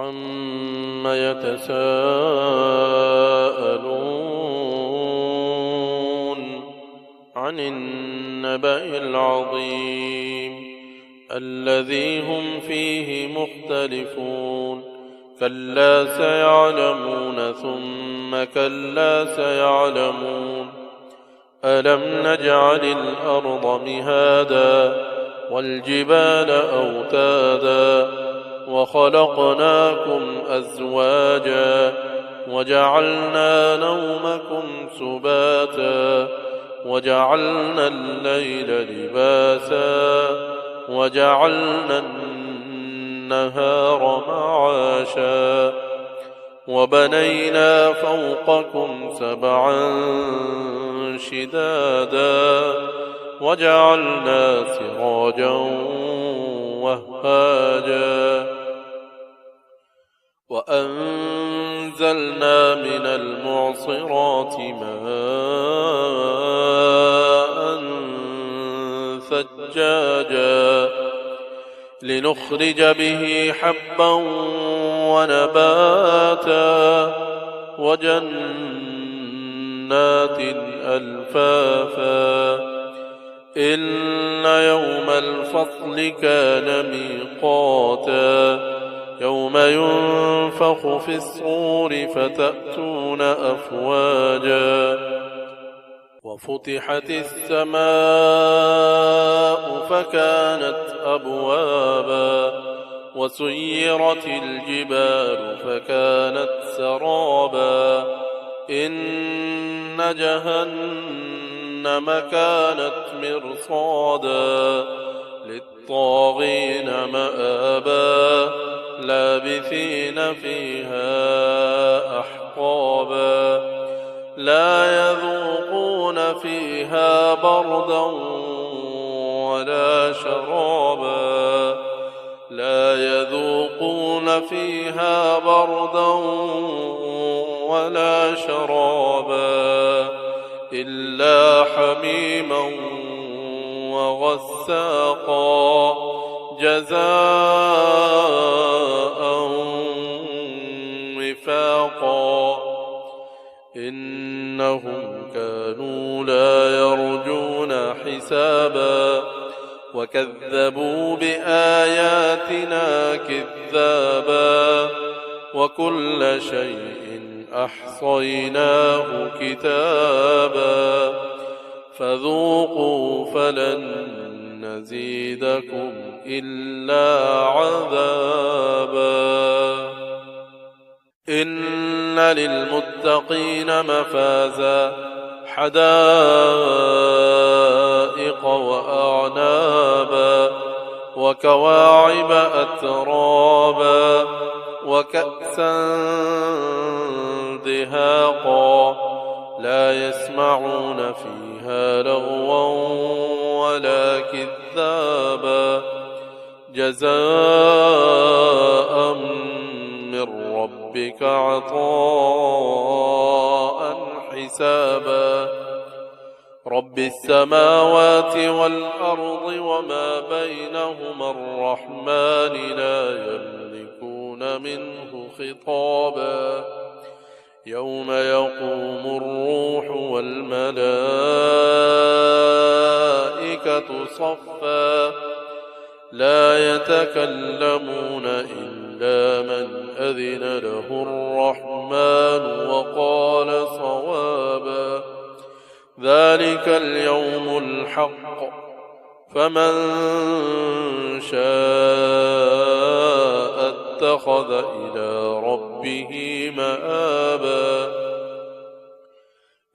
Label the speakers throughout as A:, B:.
A: عَمَّ يَتَسَاءَلُونَ عَنِ النَّبَإِ الْعَظِيمِ الَّذِي هُمْ فِيهِ مُخْتَلِفُونَ كَلَّا سَيَعْلَمُونَ ثُمَّ كَلَّا سَيَعْلَمُونَ أَلَمْ نَجْعَلِ الْأَرْضَ مِهَادًا وَالْجِبَالَ أَوْتَادًا وَخَلَقْنَاكُمْ أَزْوَاجًا وَجَعَلْنَا نَوْمَكُمْ سُبَاتًا وَجَعَلْنَا اللَّيْلَ لِبَاسًا وَجَعَلْنَا النَّهَارَ مَعَاشًا وَبَنَيْنَا فَوْقَكُمْ سَبْعًا شِدَادًا وَجَعَلْنَا سِرَاجًا وَهَّاجًا وَأَنزَلْنَا مِنَ الْمُعْصِرَاتِ مَاءً ثَجَّاجًا لِنُخْرِجَ بِهِ حَبًّا وَنَبَاتًا وَجَنَّاتٍ أَلْفَافًا إِنَّ يَوْمَ الْفَصْلِ كَانَ مِيقَاتًا يَوْمَ يُنفَخُ فِي الصُّورِ فَتَأْتُونَ أَفْوَاجًا وَفُتِحَتِ السَّمَاءُ فَكَانَتْ أَبْوَابًا وَسُيِّرَتِ الْجِبَالُ فَكَانَتْ سَرَابًا إِنَّ جَهَنَّمَ كَانَتْ مِرْصَادًا لِلطَّاغِينَ مَآبًا لَابِثِينَ فِيهَا أَحْقَابًا لَا يَذُوقُونَ فِيهَا بَرْدًا وَلَا شَرَابًا لَا يَذُوقُونَ فِيهَا بَرْدًا وَلَا شَرَابًا إِلَّا حَمِيمًا وَغَسَّاقًا جَزَاءً وِفَاقًا إِنَّهُمْ كَانُوا لَا يَرْجُونَ حِسَابًا وَكَذَّبُوا بِآيَاتِنَا كِذَّابًا وَكُلَّ شَيْءٍ أَحْصَيْنَاهُ كِتَابًا فَذُوقُوا فَلَن نَّزِيدَكُمْ إِلَّا عَذَابًا إِنَّ لِلْمُتَّقِينَ مَفَازًا حَدَائِقَ وَأَعْنَابًا وَكَوَاعِبَ أَتْرَابًا وَكَأْسًا دِهَاقًا لَا يَسْمَعُونَ فِيهَا لَغْوًا وَلَا كِذَّابًا جَزَاءً مِّن رَّبِّكَ عَطَاءً حِسَابًا رَبِّ السَّمَاوَاتِ وَالْأَرْضِ وَمَا بَيْنَهُمَا الرَّحْمَٰنِ لَا يَمْلِكُونَ مِنْهُ خِطَابًا يَوْمَ يَقُومُ الرُّوحُ وَالْمَلَائِكَةُ صَفًّا لَا يَتَكَلَّمُونَ إِلَّا مَنْ أَذِنَ لَهُ الرَّحْمَٰنُ وَقَالَ صَوَابًا ذَلِكَ الْيَوْمُ الْحَقُّ فَمَن شَاءَ اتَّخَذَ إِلَىٰ رَبِّهِ مَآبًا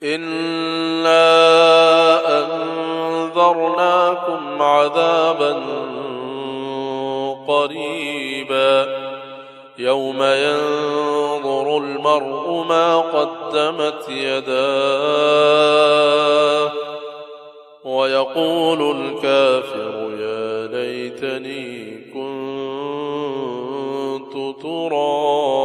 A: إِنَّا أَنذَرْنَاكُمْ عَذَابًا قَرِيبًا يَوْمَ يَنظُرُ الْمَرْءُ مَا قَدَّمَتْ يَدَاهُ وَيَقُولُ الْكَافِرُ يَا لَيْتَنِي كُنتُ تُرَابًا